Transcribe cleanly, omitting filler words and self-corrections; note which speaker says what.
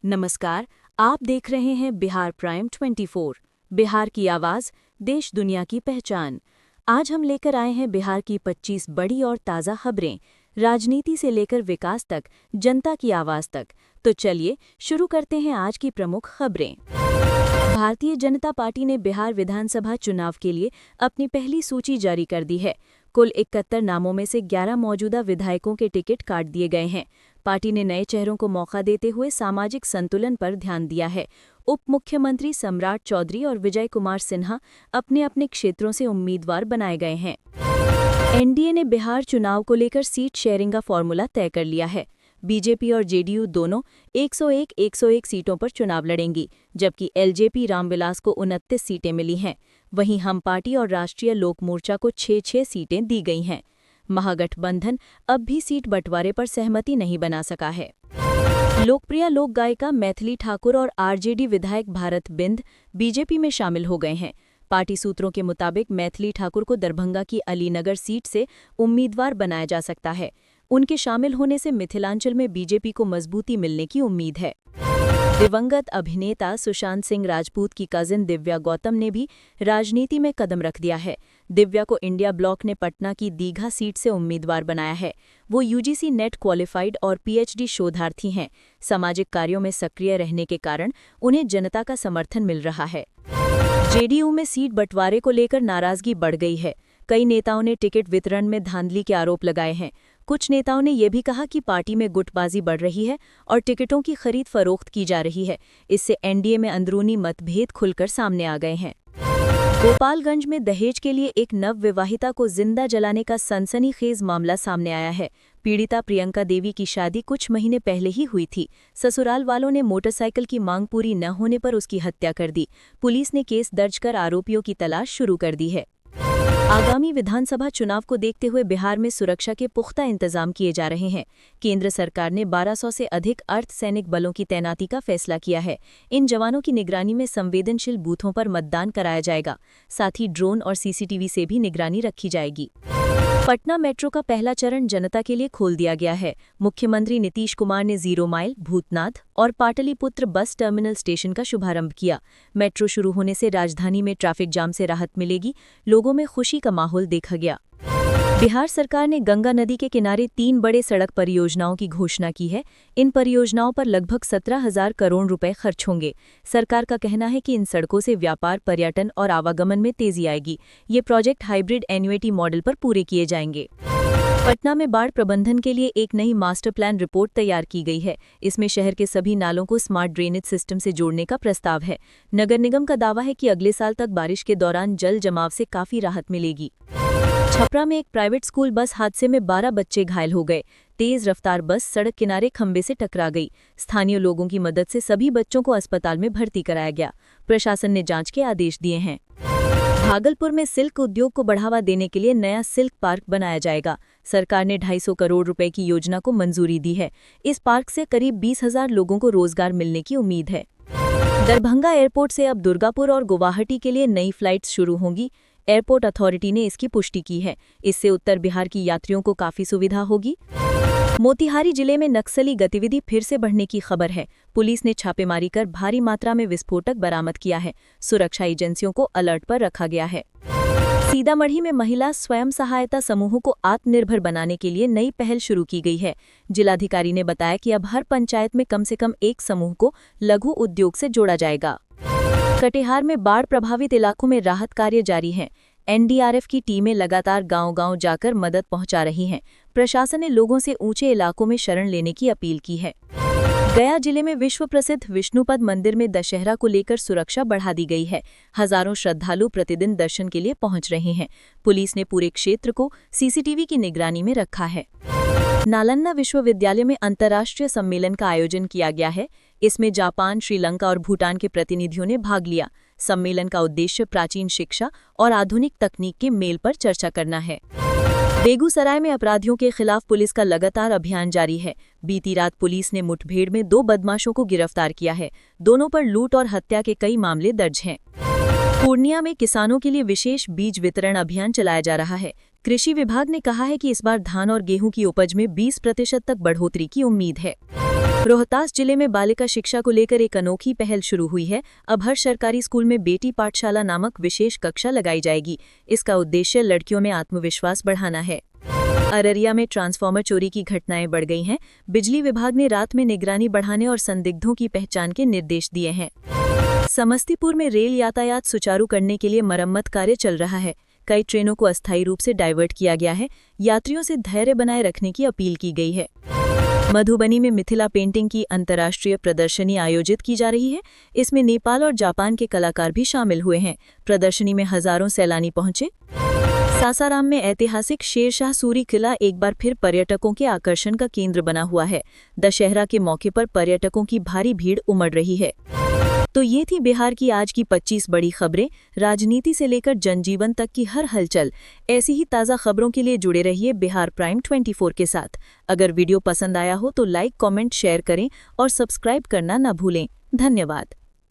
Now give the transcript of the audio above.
Speaker 1: नमस्कार, आप देख रहे हैं बिहार प्राइम 24, बिहार की आवाज़, देश दुनिया की पहचान। आज हम लेकर आए हैं बिहार की 25 बड़ी और ताज़ा खबरें, राजनीति से लेकर विकास तक, जनता की आवाज़ तक। तो चलिए शुरू करते हैं आज की प्रमुख खबरें। भारतीय जनता पार्टी ने बिहार विधानसभा चुनाव के लिए अपनी पहली सूची जारी कर दी है। कुल 71 नामों में से 11 मौजूदा विधायकों के टिकट काट दिए गए हैं। पार्टी ने नए चेहरों को मौका देते हुए सामाजिक संतुलन पर ध्यान दिया है। उप मुख्यमंत्री सम्राट चौधरी और विजय कुमार सिन्हा अपने अपने क्षेत्रों से उम्मीदवार बनाए गए हैं। एनडीए ने बिहार चुनाव को लेकर सीट शेयरिंग का फॉर्मूला तय कर लिया है। बीजेपी और जेडीयू दोनों 101 सीटों पर चुनाव लड़ेंगी, जबकि एलजेपी रामविलास को 29 सीटें मिली हैं। वहीं हम पार्टी और राष्ट्रीय लोक मोर्चा को 6 सीटें दी गई हैं। महागठबंधन अब भी सीट बंटवारे पर सहमति नहीं बना सका है। लोकप्रिय लोक गायिका मैथिली ठाकुर और आरजेडी विधायक भारत बिंद बीजेपी में शामिल हो गए हैं। पार्टी सूत्रों के मुताबिक मैथिली ठाकुर को दरभंगा की अलीनगर सीट से उम्मीदवार बनाया जा सकता है। उनके शामिल होने से मिथिलांचल में बीजेपी को मजबूती मिलने की उम्मीद है। दिवंगत अभिनेता सुशांत सिंह राजपूत की कजिन दिव्या गौतम ने भी राजनीति में कदम रख दिया है। दिव्या को इंडिया ब्लॉक ने पटना की दीघा सीट से उम्मीदवार बनाया है। वो यूजीसी नेट क्वालिफाइड और पीएचडी शोधार्थी हैं। सामाजिक कार्यों में सक्रिय रहने के कारण उन्हें जनता का समर्थन मिल रहा है। जेडीयू में सीट बंटवारे को लेकर नाराजगी बढ़ गई है। कई नेताओं ने टिकट वितरण में धांधली के आरोप लगाए हैं। कुछ नेताओं ने यह भी कहा कि पार्टी में गुटबाजी बढ़ रही है और टिकटों की खरीद फरोख्त की जा रही है। इससे एनडीए में अंदरूनी मतभेद खुलकर सामने आ गए हैं। गोपालगंज में दहेज के लिए एक नवविवाहिता को जिंदा जलाने का सनसनीखेज मामला सामने आया है। पीड़िता प्रियंका देवी की शादी कुछ महीने पहले ही हुई थी। ससुराल वालों ने मोटरसाइकिल की मांग पूरी न होने पर उसकी हत्या कर दी। पुलिस ने केस दर्ज कर आरोपियों की तलाश शुरू कर दी है। आगामी विधानसभा चुनाव को देखते हुए बिहार में सुरक्षा के पुख्ता इंतजाम किए जा रहे हैं। केंद्र सरकार ने 1200 से अधिक अर्धसैनिक बलों की तैनाती का फैसला किया है। इन जवानों की निगरानी में संवेदनशील बूथों पर मतदान कराया जाएगा। साथ ही ड्रोन और सीसीटीवी से भी निगरानी रखी जाएगी। पटना मेट्रो का पहला चरण जनता के लिए खोल दिया गया है। मुख्यमंत्री नीतीश कुमार ने 0 माइल, भूतनाथ और पाटलिपुत्र बस टर्मिनल स्टेशन का शुभारंभ किया। मेट्रो शुरू होने से राजधानी में ट्रैफिक जाम से राहत मिलेगी। लोगों में खुशी का माहौल देखा गया। बिहार सरकार ने गंगा नदी के किनारे 3 बड़े सड़क परियोजनाओं की घोषणा की है। इन परियोजनाओं पर लगभग 17,000 करोड़ रुपए खर्च होंगे। सरकार का कहना है कि इन सड़कों से व्यापार, पर्यटन और आवागमन में तेजी आएगी। ये प्रोजेक्ट हाइब्रिड एन्युटी मॉडल पर पूरे किए जाएंगे। पटना में बाढ़ प्रबंधन के लिए एक नई मास्टर प्लान रिपोर्ट तैयार की गई है। इसमें शहर के सभी नालों को स्मार्ट ड्रेनेज सिस्टम से जोड़ने का प्रस्ताव है। नगर निगम का दावा है कि अगले साल तक बारिश के दौरान जल जमाव से काफी राहत मिलेगी। छपरा में एक प्राइवेट स्कूल बस हादसे में 12 बच्चे घायल हो गए। तेज रफ्तार बस सड़क किनारे खंबे से टकरा गई। स्थानीय लोगों की मदद से सभी बच्चों को अस्पताल में भर्ती कराया गया। प्रशासन ने जांच के आदेश दिए हैं। भागलपुर में सिल्क उद्योग को बढ़ावा देने के लिए नया सिल्क पार्क बनाया जाएगा। सरकार ने 250 करोड़ रुपए की योजना को मंजूरी दी है। इस पार्क से करीब 20,000 लोगों को रोजगार मिलने की उम्मीद है। दरभंगा एयरपोर्ट से अब दुर्गापुर और गुवाहाटी के लिए नई फ्लाइट्स शुरू होंगी। एयरपोर्ट अथॉरिटी ने इसकी पुष्टि की है। इससे उत्तर बिहार की यात्रियों को काफी सुविधा होगी। मोतिहारी जिले में नक्सली गतिविधि फिर से बढ़ने की खबर है। पुलिस ने छापेमारी कर भारी मात्रा में विस्फोटक बरामद किया है। सुरक्षा एजेंसियों को अलर्ट पर रखा गया है। सीतामढ़ी में महिला स्वयं सहायता समूहों को आत्मनिर्भर बनाने के लिए नई पहल शुरू की गई है। जिलाधिकारी ने बताया कि अब हर पंचायत में कम से कम एक समूह को लघु उद्योग से जोड़ा जाएगा। कटिहार में बाढ़ प्रभावित इलाकों में राहत कार्य जारी है। एनडीआरएफ की टीमें लगातार गांव-गांव जाकर मदद पहुंचा रही हैं। प्रशासन ने लोगों से ऊंचे इलाकों में शरण लेने की अपील की है। गया जिले में विश्व प्रसिद्ध विष्णुपद मंदिर में दशहरा को लेकर सुरक्षा बढ़ा दी गई है। हजारों श्रद्धालु प्रतिदिन दर्शन के लिए पहुंच रहे हैं। पुलिस ने पूरे क्षेत्र को सीसीटीवी की निगरानी में रखा है। नालंदा विश्वविद्यालय में अंतर्राष्ट्रीय सम्मेलन का आयोजन किया गया है। इसमें जापान, श्रीलंका और भूटान के प्रतिनिधियों ने भाग लिया। सम्मेलन का उद्देश्य प्राचीन शिक्षा और आधुनिक तकनीक के मेल पर चर्चा करना है। बेगूसराय में अपराधियों के खिलाफ पुलिस का लगातार अभियान जारी है। बीती रात पुलिस ने मुठभेड़ में 2 बदमाशों को गिरफ्तार किया है। दोनों पर लूट और हत्या के कई मामले दर्ज हैं। पूर्णिया में किसानों के लिए विशेष बीज वितरण अभियान चलाया जा रहा है। कृषि विभाग ने कहा है कि इस बार धान और गेहूं की उपज में 20% तक बढ़ोतरी की उम्मीद है। रोहतास जिले में बालिका शिक्षा को लेकर एक अनोखी पहल शुरू हुई है। अब हर सरकारी स्कूल में बेटी पाठशाला नामक विशेष कक्षा लगाई जाएगी। इसका उद्देश्य लड़कियों में आत्मविश्वास बढ़ाना है। अररिया में ट्रांसफार्मर चोरी की घटनाएं बढ़ गई हैं। बिजली विभाग ने रात में निगरानी बढ़ाने और संदिग्धों की पहचान के निर्देश दिए हैं। समस्तीपुर में रेल यातायात सुचारू करने के लिए मरम्मत कार्य चल रहा है। कई ट्रेनों को अस्थायी रूप से डाइवर्ट किया गया है। यात्रियों से धैर्य बनाए रखने की अपील की गई है। मधुबनी में मिथिला पेंटिंग की अंतर्राष्ट्रीय प्रदर्शनी आयोजित की जा रही है। इसमें नेपाल और जापान के कलाकार भी शामिल हुए हैं। प्रदर्शनी में हजारों सैलानी पहुंचे। सासाराम में ऐतिहासिक शेरशाह सूरी किला एक बार फिर पर्यटकों के आकर्षण का केंद्र बना हुआ है। दशहरा के मौके पर पर्यटकों की भारी भीड़ उमड़ रही है। तो ये थी बिहार की आज की 25 बड़ी खबरें। राजनीति से लेकर जनजीवन तक की हर हलचल। ऐसी ही ताज़ा खबरों के लिए जुड़े रहिए बिहार प्राइम 24 के साथ। अगर वीडियो पसंद आया हो तो लाइक, कमेंट, शेयर करें और सब्सक्राइब करना न भूलें। धन्यवाद।